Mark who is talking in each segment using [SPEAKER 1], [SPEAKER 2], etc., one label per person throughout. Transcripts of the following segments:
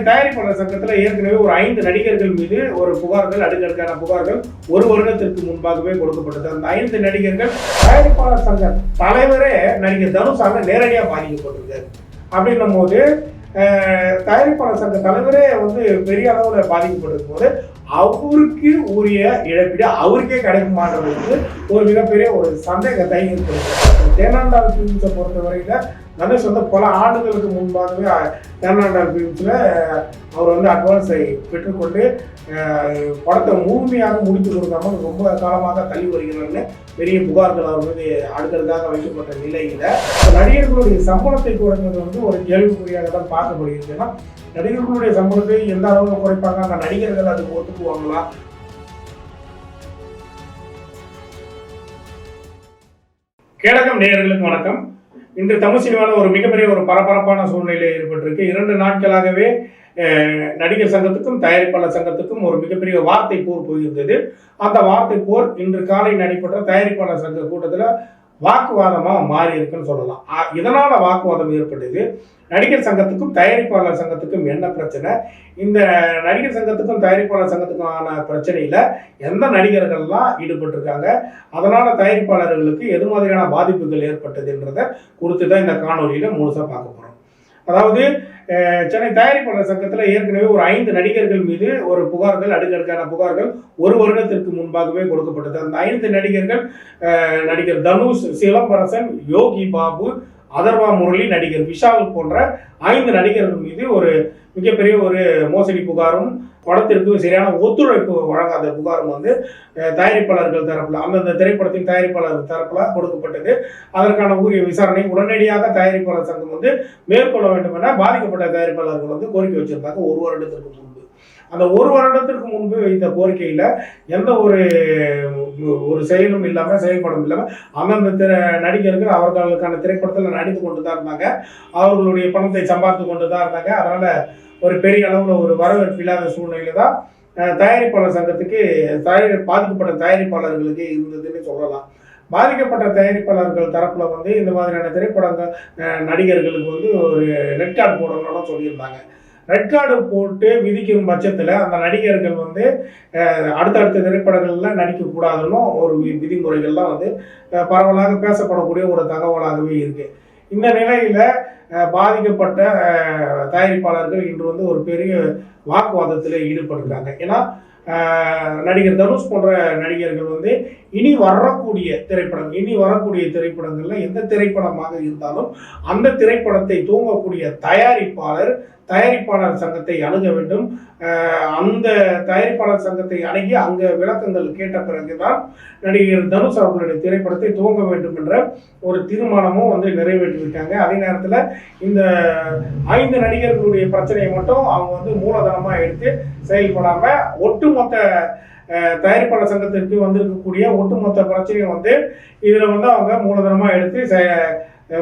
[SPEAKER 1] தயாரிப்பாளர் சங்கத்தில் ஏற்கனவே ஒரு 5 நடிகர்கள் மீது ஒரு புகார்கள், அடுக்கடுக்கான புகார்கள் ஒரு வருடத்திற்கு முன்பாகவே கொடுக்கப்பட்டது. அந்த 5 நடிகர்கள் தயாரிப்பாளர் சங்க தலைவரே நடிகர் தனுஷால நேரடியாக பாதிக்கப்பட்டிருக்காரு. அப்படின்னும் போது தயாரிப்பாளர் சங்க தலைவரே பெரிய அளவில் பாதிக்கப்பட்டிருக்கும் போது அவருக்கு உரிய இழப்பீடு அவருக்கே கிடைக்குமான்றது ஒரு மிகப்பெரிய ஒரு சந்தேகத்தை ஏற்படுத்தும். தேனாண்டாள் ஃபிலிம்ஸை பொறுத்தவரையில தனுஷ் பல ஆண்டுகளுக்கு முன்பாகவே தேனாண்டாள் ஃபிலிம்ஸில் அவர் அட்வான்ஸை பெற்றுக்கொண்டு படத்தை முழுமையாக முடித்து கொடுக்காம ரொம்ப காலமாக தள்ளி வருகிறார்னு பெரிய புகார்கள் அவர் மீது அடுத்தடுக்காக வைக்கப்பட்ட நிலையில் நடிகர்களுடைய சம்பளத்தை குறைந்தது ஒரு கேள்விக்குறியாக தான் பார்க்கப்படுகிறது. ஏன்னா நடிகர்களுடைய சம்பளத்தை எந்த அளவுக்கு குறைப்பாங்க, அந்த நடிகர்கள் அதுக்கு ஒத்துக்குவாங்களா? கேடகம் நேயர்களுக்கு வணக்கம். இன்று தமிழ் சினிமாவில் ஒரு மிகப்பெரிய ஒரு பரபரப்பான சூழ்நிலை ஏற்பட்டிருக்கு. 2 நாட்களாகவே நடிகர் சங்கத்துக்கும் தயாரிப்பாளர் சங்கத்துக்கும் ஒரு மிகப்பெரிய வார்த்தை போர் போயிருந்தது. அந்த வார்த்தை போர் இன்று காலை நடைபெற்ற தயாரிப்பாளர் சங்க கூட்டத்தில் வாக்குவாதமாக மாறி இருக்குன்னு சொல்லலாம். இதனால வாக்குவாதம் ஏற்பட்டது. நடிகர் சங்கத்துக்கும் தயாரிப்பாளர் சங்கத்துக்கும் என்ன பிரச்சனை? இந்த நடிகர் சங்கத்துக்கும் தயாரிப்பாளர் சங்கத்துக்குமான பிரச்சனையில எந்த நடிகர்கள்லாம் ஈடுபட்டிருக்காங்க, அதனால தயாரிப்பாளர்களுக்கு எது மாதிரியான பாதிப்புகள் ஏற்பட்டதுன்றதை குறித்து தான் இந்த காணொலியில முழுசா பார்க்க போறோம். அதாவது சென்னை தயாரிப்பாளர் சங்கத்தில் ஏற்கனவே ஒரு 5 நடிகர்கள் மீது ஒரு புகார்கள், அடுக்கடுக்கான புகார்கள் ஒரு வருடத்திற்கு முன்பாகவே கொடுக்கப்பட்டது. அந்த 5 நடிகர்கள் நடிகர் தனுஷ், சிலம்பரசன், யோகி பாபு, அதர்வா முரளி, நடிகர் விஷால் போன்ற 5 நடிகர்கள் மீது ஒரு மிகப்பெரிய ஒரு மோசடி புகாரும் படத்திற்கு சரியான ஒத்துழைப்பு வழங்காத புகாரும் தயாரிப்பாளர்கள் தரப்புல, அந்தந்த திரைப்படத்தின் தயாரிப்பாளர் தரப்புல கொடுக்கப்பட்டது. அதற்கான உரிய விசாரணை உடனடியாக தயாரிப்பாளர் சங்கம் மேற்கொள்ள வேண்டும் என பாதிக்கப்பட்ட தயாரிப்பாளர்கள் கோரிக்கை வச்சிருந்தாங்க ஒரு வருடத்திற்கு முன்பு. அந்த ஒரு வருடத்திற்கு முன்பு வைத்த கோரிக்கையில எந்த ஒரு செயலும் இல்லாம, செயல்படும் இல்லாம அந்தந்த நடிகர்கள் அவர்களுக்கான திரைப்படத்தில் நடித்து கொண்டு தான் இருந்தாங்க. அவர்களுடைய பணத்தை சம்பாதித்து கொண்டு தான் இருந்தாங்க. அதனால ஒரு பெரிய அளவுல ஒரு வரவேற்பு இல்லாத சூழ்நிலை தான் தயாரிப்பாளர் சங்கத்துக்கு பாதிக்கப்பட்ட தயாரிப்பாளர்களுக்கு இருந்ததுன்னு சொல்லலாம். பாதிக்கப்பட்ட தயாரிப்பாளர்கள் தரப்புல இந்த மாதிரியான திரைப்படங்கள் நடிகர்களுக்கு ஒரு ரெட் கார்டு போடணும்னு சொல்லியிருந்தாங்க. ரெட் கார்டு போட்டு விதிக்கும் பட்சத்தில் அந்த நடிகர்கள் அடுத்தடுத்த திரைப்படங்கள்ல நடிக்கக்கூடாதுன்னு ஒரு விதிமுறைகள்லாம் பரவலாக பேசப்படக்கூடிய ஒரு தகவலாகவே இருக்கு. இந்த நிலையில பாதிக்கப்பட்ட தயாரிப்பாளர்கள் இன்று ஒரு பெரிய வாக்குவாதத்தில் ஈடுபட்டிருக்காங்க. ஏன்னா நடிகர் தனுஷ் போன்ற நடிகர்கள் இனி வரக்கூடிய திரைப்படங்கள்ல எந்த திரைப்படமாக இருந்தாலும் அந்த திரைப்படத்தை தூங்கக்கூடிய தயாரிப்பாளர் சங்கத்தை அணுக வேண்டும். அந்த தயாரிப்பாளர் சங்கத்தை அணுகி அங்க விளக்கங்கள் கேட்ட பிறகுதான் நடிகர் தனுஷ் அவர்களுடைய திரைப்படத்தை துவங்க வேண்டும் என்ற ஒரு தீர்மானமும் நிறைவேற்றிவிட்டாங்க. அதே நேரத்தில் இந்த 5 நடிகர்களுடைய பிரச்சனையை மட்டும் அவங்க மூலதனமா எடுத்து செயல்படாம ஒட்டுமொத்த தயாரிப்பாளர் சங்கத்திற்கு வந்திருக்கக்கூடிய ஒட்டுமொத்த பிரச்சனையும் இதுல அவங்க மூலதனமா எடுத்து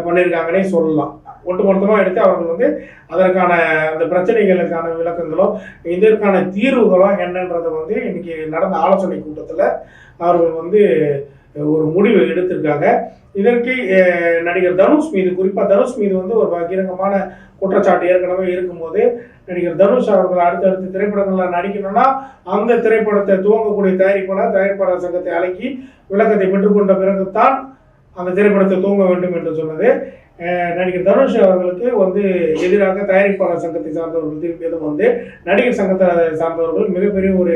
[SPEAKER 1] பண்ணியிருக்காங்கன்னே சொல்லலாம். ஒட்டுமொத்தமாக எடுத்து அவர்கள் அதற்கான அந்த பிரச்சனைகளுக்கான விளக்கங்களோ இதற்கான தீர்வுகளோ என்னன்றது இன்னைக்கு நடந்த ஆலோசனை கூட்டத்தில் அவர்கள் ஒரு முடிவு எடுத்திருக்காங்க. இதற்கு நடிகர் தனுஷ் மீது, குறிப்பாக தனுஷ் மீது ஒரு பகிரங்கமான குற்றச்சாட்டு ஏற்கனவே இருக்கும்போது நடிகர் தனுஷ் அவர்கள் அடுத்தடுத்த திரைப்படங்களில் நடிக்கணும்னா அந்த திரைப்படத்தை துவங்கக்கூடிய தயாரிப்பாளர் சங்கத்தை அழைக்கி விளக்கத்தை பெற்றுக்கொண்ட பிறகுதான் அந்த திரைப்படத்தை துவங்க வேண்டும் என்று சொன்னது. நடிகர் தனுஷ் அவர்களுக்கு எதிராக தயாரிப்பாளர் சங்கத்தை சார்ந்தவர்கள் திரும்பியதும் நடிகர் சங்கத்தை சார்ந்தவர்கள் மிகப்பெரிய ஒரு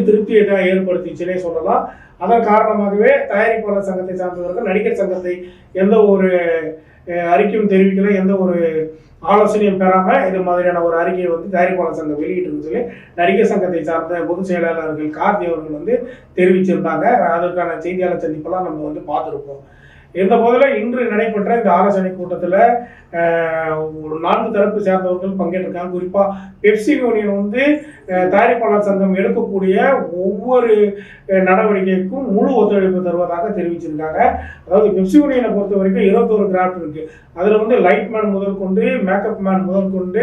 [SPEAKER 1] திருப்தியை தான் ஏற்படுத்திச்சுன்னே சொல்லலாம். அதன் காரணமாகவே தயாரிப்பாளர் சங்கத்தை சார்ந்தவர்கள் நடிகர் சங்கத்தை எந்த ஒரு அறிக்கையும் தெரிவிக்கல, எந்த ஒரு ஆலோசனையும் பெறாம இது மாதிரியான ஒரு அறிக்கையை தயாரிப்பாளர் சங்கம் வெளியிட்டு சொல்லி நடிகர் சங்கத்தை சார்ந்த பொதுச் செயலாளர்கள் கார்த்தி அவர்கள் தெரிவிச்சிருந்தாங்க. அதற்கான செய்தியாளர் சந்திப்பெல்லாம் நம்ம பார்த்துருப்போம். இந்த போதில் இன்று நடைபெற்ற இந்த ஆலோசனை கூட்டத்தில் 4 தரப்பு சேர்ந்தவர்கள் பங்கேற்றிருக்காங்க. குறிப்பாக பெப்சி யூனியன் தயாரிப்பாளர் சங்கம் எடுக்கக்கூடிய ஒவ்வொரு நடவடிக்கைக்கும் முழு ஒத்துழைப்பு தருவதாக தெரிவிச்சிருக்காங்க. அதாவது பெப்சி யூனியனை பொறுத்த வரைக்கும் 21 கிராஃப்ட் இருக்கு. அதில் லைட் மேன் முதல் கொண்டு மேக்கப் மேன் முதல் கொண்டு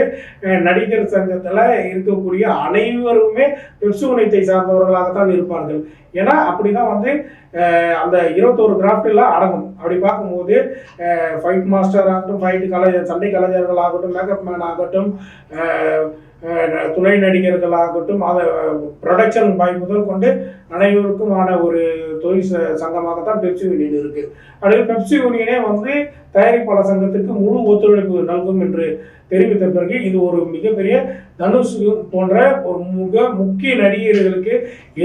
[SPEAKER 1] நடிகர் சங்கத்தில் இருக்கக்கூடிய அனைவருமே பெப்சி யூனியத்தை சார்ந்தவர்களாகத்தான் இருப்பார்கள். ஏன்னா அப்படிதான் அந்த 21 கிராஃப்ட் எல்லாம் அடங்கும். அப்படி பார்க்கும்போது ஃபைட் மாஸ்டர் ஆகட்டும், ஃபைட் கலைஞர், சண்டை கலைஞர்கள் ஆகட்டும், மேக்கப் மேன் ஆகட்டும், துணை நடிகர்களாகட்டும், அதை ப்ரொடக்ஷன் பாய் முதல் கொண்டு அனைவருக்குமான ஒரு தொழில் சங்கமாகத்தான் பெப்சி யூனியன் இருக்கு. அடுத்து பெப்சி யூனியனே வந்து தயாரிப்பாளர் சங்கத்துக்கு முழு ஒத்துழைப்பு நல்கும் என்று தெரிவித்த பிறகு இது ஒரு மிகப்பெரிய தனுஷ் போன்ற ஒரு முக்கிய நடிகர்களுக்கு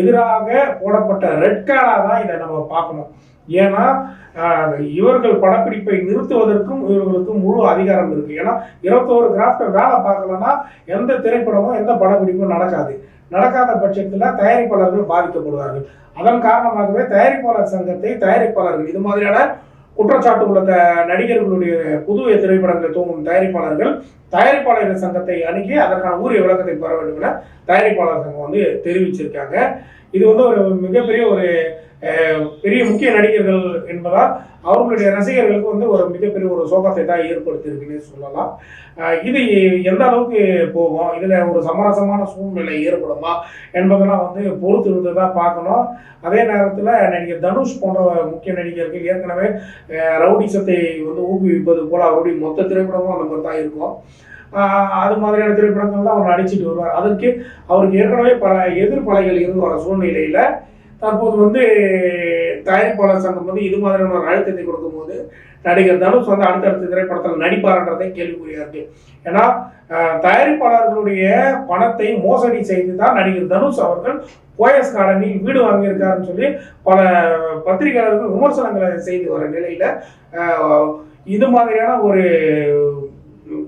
[SPEAKER 1] எதிராக போடப்பட்ட ரெட் கார்டாக தான் இதை நம்ம பார்க்கணும். ஏன்னா இவர்கள் படப்பிடிப்பை நிறுத்துவதற்கும் இவர்களுக்கு முழு அதிகாரம் இருக்கு. ஏன்னா 21 கிராஃப்ட் வேலை பார்க்கலன்னா எந்த திரைப்படமும் எந்த படப்பிடிப்பும் நடக்காத பட்சத்தில் தயாரிப்பாளர்கள் பாதிக்கப்படுவார்கள். அதன் காரணமாகவே தயாரிப்பாளர் சங்கத்தை தயாரிப்பாளர்கள் இது மாதிரியான குற்றச்சாட்டு உள்ள நடிகர்களுடைய புது திரைப்படங்களை தூங்கும் தயாரிப்பாளர் சங்கத்தை அணுகி அதற்கான உரிய விளக்கத்தை பெற வேண்டும் என தயாரிப்பாளர் சங்கம் வந்து தெரிவிச்சிருக்காங்க. இது வந்து ஒரு மிகப்பெரிய ஒரு பெரிய முக்கிய நடிகர்கள் என்பதால் அவர்களுடைய ரசிகர்களுக்கு வந்து ஒரு மிகப்பெரிய ஒரு சோகத்தை தான் ஏற்படுத்தியிருக்குன்னு சொல்லலாம். இது எந்த அளவுக்கு போகும், இதில் ஒரு சமரசமான சூழ்நிலை ஏற்படுமா என்பதெல்லாம் வந்து பொறுத்து இருந்து தான் பார்க்கணும். அதே நேரத்தில் நடிகர் தனுஷ் போன்ற முக்கிய நடிகர்கள் ஏற்கனவே ரவுடிசத்தை வந்து ஊக்குவிப்பது போல் அவருடைய மொத்த திரைப்படமும் அந்த மாதிரி தான் இருக்கும். அது மாதிரியான திரைப்படங்கள் தான் அவர் நடிச்சிட்டு வருவார். அதற்கு அவருக்கு ஏற்கனவே பல எதிர்ப்பலைகள் இருந்து வர சூழ்நிலையில் தற்போது வந்து தயாரிப்பாளர் சங்கம் வந்து இது மாதிரியான ஒரு அழுத்தத்தை கொடுக்கும் போது நடிகர் தனுஷ் வந்து அடுத்தடுத்த திரைப்படத்தில் நடிப்பார்ன்றதை கேள்விக்குறியா இருக்கு. ஏன்னா தயாரிப்பாளர்களுடைய பணத்தை மோசடி செய்து தான் நடிகர் தனுஷ் அவர்கள் போயஸ் கார்டனில் வீடு வாங்கியிருக்காருன்னு சொல்லி பல பத்திரிகையாளர்கள் விமர்சனங்களை செய்து வர நிலையில இது மாதிரியான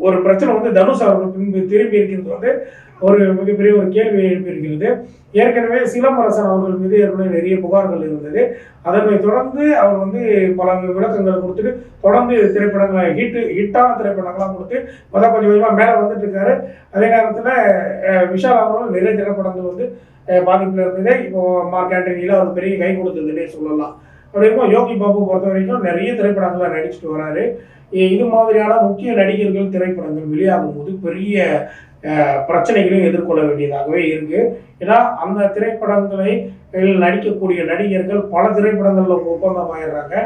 [SPEAKER 1] ஒரு பிரச்சனை வந்து தனுஷ் அவர்கள் திரும்பி இருக்கிறது வந்து ஒரு மிகப்பெரிய ஒரு கேள்வி எழுப்பியிருக்கிறது. ஏற்கனவே சிலம்பரசன் அவர்கள் மீது ஏற்கனவே நிறைய புகார்கள் இருந்தது. அதனை தொடர்ந்து அவர் வந்து பல விளக்கங்களை கொடுத்துட்டு தொடர்ந்து திரைப்படங்களை ஹிட்டான திரைப்படங்கள்லாம் கொடுத்து கொஞ்சம் கொஞ்சமாக மேலே வந்துட்டு இருக்காரு. அதே நேரத்தில் விஷால் அவர்களும் நிறைய திரைப்படங்கள் வந்து பாதிப்பில் இருந்தது. இப்போ மார்க் ஆண்டனியில் அவர் பெரிய கை கொடுத்ததுன்னே சொல்லலாம். அப்படி இருக்கும் யோகி பாபு பொறுத்த வரைக்கும் நிறைய திரைப்படங்களை நடிச்சுட்டு வராரு. இது மாதிரியான முக்கிய நடிகர்கள் திரைப்படங்கள் வெளியாகும் போது பெரிய பிரச்சனைகளையும் எதிர்கொள்ள வேண்டியதாகவே இருக்கு. ஏன்னா அந்த திரைப்படங்களை நடிக்கக்கூடிய நடிகர்கள் பல திரைப்படங்களில் ஒப்பந்தமாயிடுறாங்க.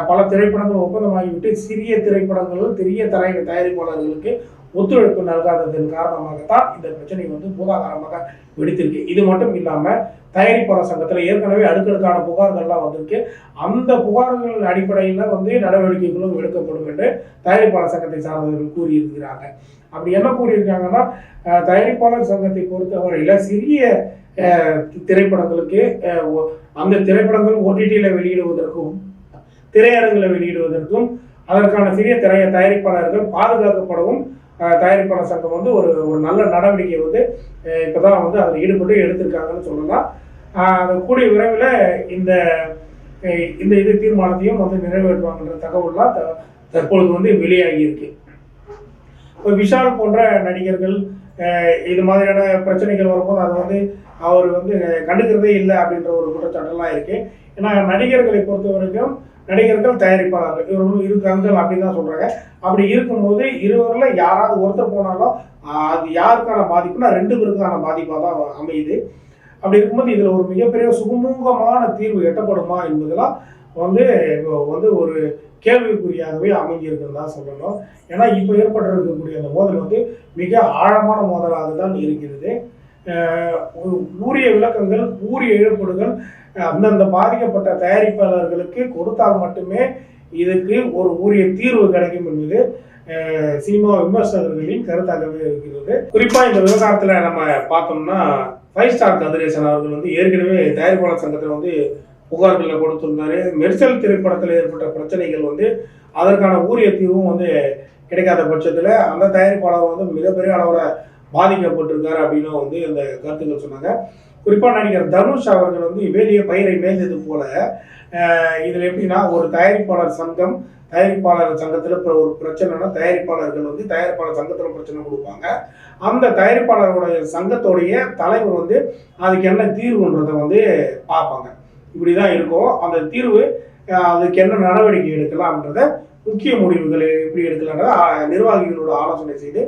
[SPEAKER 1] பல திரைப்படங்கள் ஒப்பந்தமாகிவிட்டு சிறிய திரைப்படங்கள் பெரிய தயாரிப்பாளர்களுக்கு ஒத்துழைப்பு நல்காததன் காரணமாகத்தான் இந்த பிரச்சனை வந்து பூதாகாரமாக வெடித்திருக்கு. இது மட்டும் இல்லாமல் தயாரிப்பாளர் சங்கத்தில் ஏற்கனவே அடுக்கடுக்கான புகார்கள்லாம் வந்திருக்கு. அந்த புகார்கள் அடிப்படையில் வந்து நடவடிக்கைகளும் எடுக்கப்படும் என்று தயாரிப்பாளர் சங்கத்தை சார்ந்தவர்கள் கூறியிருக்கிறாங்க. அப்படி என்ன கூறியிருக்காங்கன்னா தயாரிப்பாளர் சங்கத்தை பொறுத்தவரையில் சிறிய திரைப்படங்களுக்கு அந்த திரைப்படங்கள் ஓடிடியில் வெளியிடுவதற்கும் திரையரங்கில் வெளியிடுவதற்கும் அதற்கான சிறிய தயாரிப்பாளர்கள் பாதுகாக்கப்படவும் தயாரிப்பாளர் சங்கம் வந்து ஒரு நல்ல நடவடிக்கை வந்து இப்போதான் வந்து அதில் ஈடுபட்டு எடுத்திருக்காங்கன்னு சொல்லலாம். கூடிய விரைவில் இந்த இது தீர்மானத்தையும் வந்து நிறைவேற்றுவாங்கன்ற தகவல்லாம் தற்பொழுது வந்து வெளியாகி இருக்கு. இப்போ விஷால் போன்ற நடிகர்கள் இது மாதிரியான பிரச்சனைகள் வரும்போது அதை வந்து அவர் வந்து கண்டுக்கிறதே இல்லை அப்படின்ற ஒரு குற்றச்சாட்டெல்லாம் இருக்கு. ஏன்னா நடிகர்களை பொறுத்த வரைக்கும் நடிகர்கள் தயாரிப்பாளர்கள் இவர்களும் இருக்காங்க அப்படின்னு தான் சொல்றாங்க. அப்படி இருக்கும்போது இருவரில் யாராவது ஒருத்தர் போனாலும் அது யாருக்கான பாதிப்புனா 2 பேருக்கான பாதிப்பாக தான் அமையுது. அப்படி இருக்கும்போது இதில் ஒரு மிகப்பெரிய சுமூகமான தீர்வு எட்டப்படுமா என்பதெல்லாம் வந்து ஒரு கேள்விக்குறியாகவே அமைஞ்சிருக்குன்னு தான் சொல்லணும். ஏன்னா இப்போ ஏற்பட்டிருக்கக்கூடிய அந்த மோதல் வந்து மிக ஆழமான மோதலாக தான் இருக்கிறது. ஊரிய விளக்கங்கள் ஊரிய இழப்பீடுகள் அந்தந்த பாதிக்கப்பட்ட தயாரிப்பாளர்களுக்கு கொடுத்தால் மட்டுமே இதுக்கு ஒரு உரிய தீர்வு கிடைக்கும் என்பது சினிமா விமர்சகர்களின் கருத்தாகவே இருக்கிறது. குறிப்பாக இந்த விவகாரத்தில் நம்ம பார்த்தோம்னா 5 ஸ்டார் கதிரேசன் அவர்கள் வந்து ஏற்கனவே தயாரிப்பாளர் சங்கத்தில் வந்து புகார்களை கொடுத்திருந்தாரு. மெர்சல் திரைப்படத்தில் ஏற்பட்ட பிரச்சனைகள் வந்து அதற்கான ஊரிய தீர்வும் வந்து கிடைக்காத பட்சத்தில் அந்த தயாரிப்பாளர் வந்து மிகப்பெரிய அளவில் பாதிக்கப்பட்டிருக்காரு அப்படின்னு வந்து அந்த கருத்துக்கள் சொன்னாங்க. குறிப்பாக நடிகர் தனுஷ் அவர்கள் வந்து வேலிய பயிரை மேய்ந்தது போல இதில் எப்படின்னா ஒரு தயாரிப்பாளர் சங்கத்தில் இப்போ ஒரு பிரச்சனைனா தயாரிப்பாளர்கள் வந்து தயாரிப்பாளர் சங்கத்தில் பிரச்சனை கொடுப்பாங்க. அந்த தயாரிப்பாளர்களுடைய சங்கத்தோடைய தலைவர் வந்து அதுக்கு என்ன தீர்வுன்றதை வந்து பார்ப்பாங்க. இப்படி தான் இருக்கும். அந்த தீர்வு அதுக்கு என்ன நடவடிக்கை எடுக்கலாம்ன்றத முக்கிய முடிவுகள் எப்படி எடுக்கலான்றத நிர்வாகிகளோட ஆலோசனை செய்து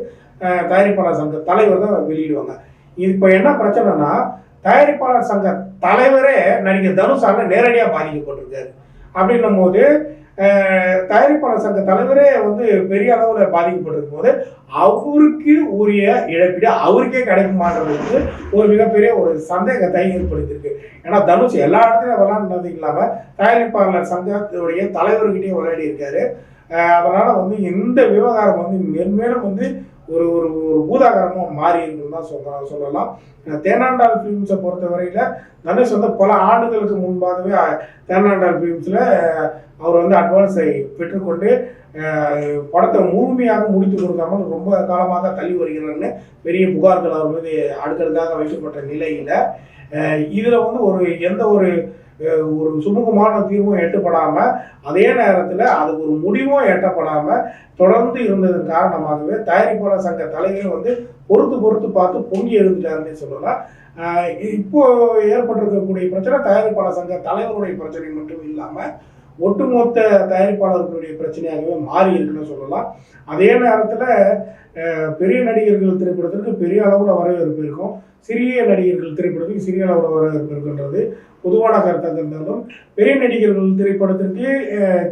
[SPEAKER 1] தயாரிப்பாளர் சங்க தலைவர் தான் வெளியிடுவாங்க. இப்போ என்ன பிரச்சனைனா தயாரிப்பாளர் சங்க தலைவரே நடிகர் தனுஷால நேரடியாக பாதிக்கப்பட்டிருக்காரு. அப்படின்னும் போது தயாரிப்பாளர் சங்க தலைவரே வந்து பெரிய அளவில் பாதிக்கப்பட்டிருக்கும் போது அவருக்கு உரிய இழப்பீடு அவருக்கே கிடைக்குமான்றது வந்து ஒரு மிகப்பெரிய ஒரு சந்தேகத்தை ஏற்படுத்தியிருக்கு. ஏன்னா தனுஷ் எல்லா இடத்துலையும் விளையாடுறது இல்லாமல் தயாரிப்பாளர் சங்கத்துடைய தலைவர்கிட்டயே விளையாடி இருக்காரு. அதனால வந்து இந்த விவகாரம் வந்து மேன்மேலும் வந்து ஒரு ஒரு ஒரு பூதாகரமாக மாறி இருக்குன்னு தான் சொல்லலாம். தேனாண்டாள் ஃபிலிம்ஸை பொறுத்த வரையில் தனுஷ் வந்து பல ஆண்டுகளுக்கு முன்பாகவே தேனாண்டாள் ஃபிலிம்ஸில் அவர் வந்து அட்வான்ஸை பெற்றுக்கொண்டு படத்தை முழுமையாக முடித்து கொடுக்காமல் ரொம்ப காலமாக தள்ளி வருகிறார்னு பெரிய புகார்கள் அவர் மீது அடுக்கடுக்காக வைக்கப்பட்ட நிலையில் இதில் வந்து எந்த ஒரு சுமூகமான தீர்வும் எட்டப்படாமல் அதே நேரத்தில் அதுக்கு ஒரு முடிவும் எட்டப்படாமல் தொடர்ந்து இருந்ததன் காரணமாகவே தயாரிப்பாளர் சங்க தலைவர் வந்து பொறுத்து பார்த்து பொங்கி எழுந்துட்டாருன்னு சொல்லலாம். இப்போ ஏற்பட்டிருக்கக்கூடிய பிரச்சனை தயாரிப்பாளர் சங்க தலைவருடைய பிரச்சனை மட்டும் இல்லாமல் ஒட்டுமொத்த தயாரிப்பாளர்களுடைய பிரச்சனையாகவே மாறி இருக்குன்னு சொல்லலாம். அதே நேரத்தில் பெரிய நடிகர்கள் திரைப்படத்திற்கு பெரிய அளவில் வரவேற்பு இருக்கும், சிறிய நடிகர்கள் திரைப்படத்துக்கு சிறிய அளவில் வரவேற்பு இருக்குன்றது பொதுவான கருத்தாக இருந்தாலும் பெரிய நடிகர்கள் திரைப்படத்திற்கு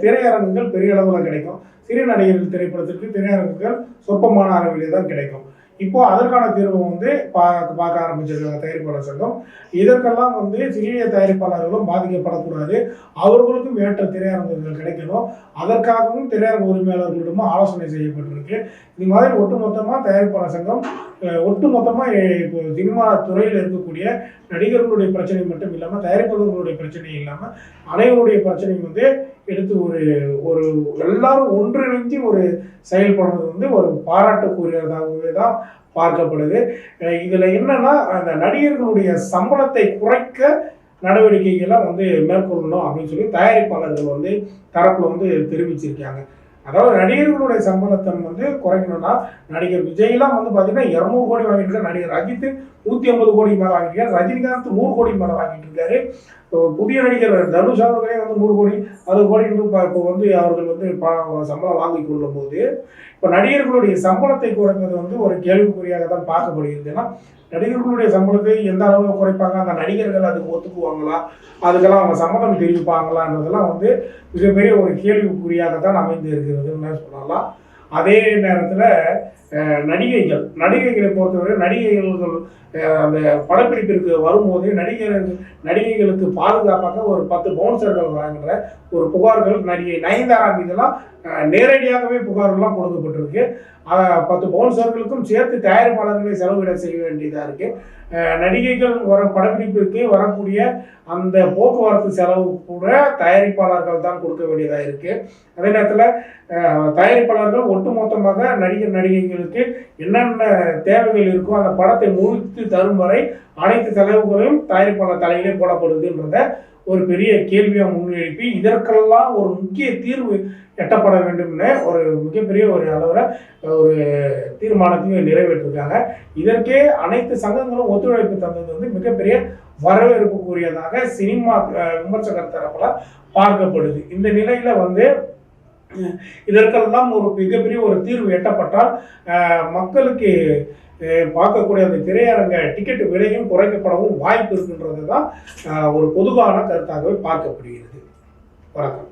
[SPEAKER 1] திரையரங்குகள் பெரிய அளவில் கிடைக்கும், சிறிய நடிகர்கள் திரைப்படத்திற்கு திரையரங்குகள் சொற்பமான அளவிலே தான் கிடைக்கும். இப்போ அதற்கான தீர்வு வந்து பார்க்க ஆரம்பிச்சிருக்காங்க தயாரிப்பாளர் சங்கம். இதற்கெல்லாம் வந்து சிறிய தயாரிப்பாளர்களும் பாதிக்கப்படக்கூடாது, அவர்களுக்கும் ஏற்ற திரையரங்குகள் கிடைக்கணும், அதற்காகவும் திரையரங்கு உரிமையாளர்களிடமும் ஆலோசனை செய்யப்பட்டிருக்கு. இது மாதிரி ஒட்டுமொத்தமாக தயாரிப்பாளர் சங்கம் ஒட்டுமொத்தமாக இப்போ சினிமா துறையில் இருக்கக்கூடிய நடிகர்களுடைய பிரச்சனை மட்டும் இல்லாமல் தயாரிப்பாளர்களுடைய பிரச்சனை இல்லாமல் அனைவருடைய பிரச்சனையும் வந்து எடுத்து ஒரு எல்லாரும் ஒன்றிணைஞ்சு செயல்படுறது வந்து ஒரு பாராட்டுக்குரியதாகவே தான் பார்க்கப்படுது. இதில் என்னன்னா அந்த நடிகர்களுடைய சம்பளத்தை குறைக்க நடவடிக்கைகளை வந்து மேற்கொள்ளணும் அப்படின்னு சொல்லி தயாரிப்பாளர்கள் வந்து தரப்புல வந்து தெரிவிச்சிருக்காங்க. அதாவது நடிகர்களுடைய சம்பளத்தை வந்து குறைக்கணும்னா நடிகர் விஜய்லாம் வந்து பார்த்தீங்கன்னா 200 கோடி வாங்கிட்டு இருக்காரு, நடிகர் அஜித் 150 கோடி மேலே வாங்கிட்டு இருக்காரு, ரஜினிகாந்த் 100 கோடி மேலே வாங்கிட்டு இருக்காரு, புதிய நடிகர் தனுஷ் அவர்களே வந்து 100 கோடி 60 கோடி இப்போ வந்து அவர்கள் வந்து சம்பளம் வாங்கி கொள்ளும் போது இப்போ நடிகர்களுடைய சம்பளத்தை குறைப்பது வந்து ஒரு கேள்விக்குறியாக தான் பார்க்கப்படுகிறது. ஏன்னா நடிகர்களுடைய சம்பளத்தை எந்த அளவில் குறைப்பாங்க, அந்த நடிகர்கள் அதுக்கு ஒத்துக்குவாங்களா, அதுக்கெல்லாம் அவங்க சம்மதம் தெரிவிப்பாங்களான்றதெல்லாம் வந்து மிகப்பெரிய ஒரு கேள்விக்குறியாக தான் அமைந்து இருக்கிறதுன்னு சொல்லலாம். அதே நேரத்தில் நடிகைகளை பொறுத்தவரை நடிகைகள் அந்த படப்பிடிப்பிற்கு வரும்போது நடிகைகளுக்கு பாதுகாப்பாக ஒரு 10 பவுன்சர்கள் வழங்குற ஒரு புகார்கள் நடிகை நயன்தாரா மீதெல்லாம் நேரடியாகவே புகார்கள்லாம் கொடுக்கப்பட்டிருக்கு. 10 பவுன்சர்களுக்கும் சேர்த்து தயாரிப்பாளர்களை செலவிட செய்ய வேண்டியதாக இருக்கு. நடிகைகள் படப்பிடிப்பிற்கு வரக்கூடிய அந்த போக்குவரத்து செலவு கூட தயாரிப்பாளர்கள் தான் கொடுக்க வேண்டியதாக இருக்கு. அதே நேரத்தில் தயாரிப்பாளர்கள் ஒட்டுமொத்தமாக நடிகைகளுக்கு என்னென்ன தேவைகள் இருக்கோ அந்த படத்தை முடித்து தரும் வரை அனைத்து செலவுகளையும் தயாரிப்பாளர் தலையிலே போடப்படுதுன்றத ஒரு பெரிய கேள்வியாக முன்னெழுப்பி இதற்கெல்லாம் ஒரு முக்கிய தீர்வு எட்டப்பட வேண்டும்னு ஒரு மிகப்பெரிய ஒரு அளவில் ஒரு தீர்மானத்தையும் நிறைவேற்றிருக்காங்க. இதற்கே அனைத்து சங்கங்களும் ஒத்துழைப்பு தந்தது வந்து மிகப்பெரிய வரவேற்புக்குரியதாக சினிமா விமர்சகர் தரப்புல பார்க்கப்படுது. இந்த நிலையில வந்து இதற்கெல்லாம் ஒரு மிகப்பெரிய ஒரு தீர்வு எட்டப்பட்டால் மக்களுக்கு பார்க்கக்கூடிய அந்த திரையரங்க டிக்கெட் விலையும் குறைக்கப்படவும் வாய்ப்பு இருக்குன்றது தான் ஒரு பொதுவான கருத்தாகவே பார்க்கப்படுகிறது. வணக்கம்.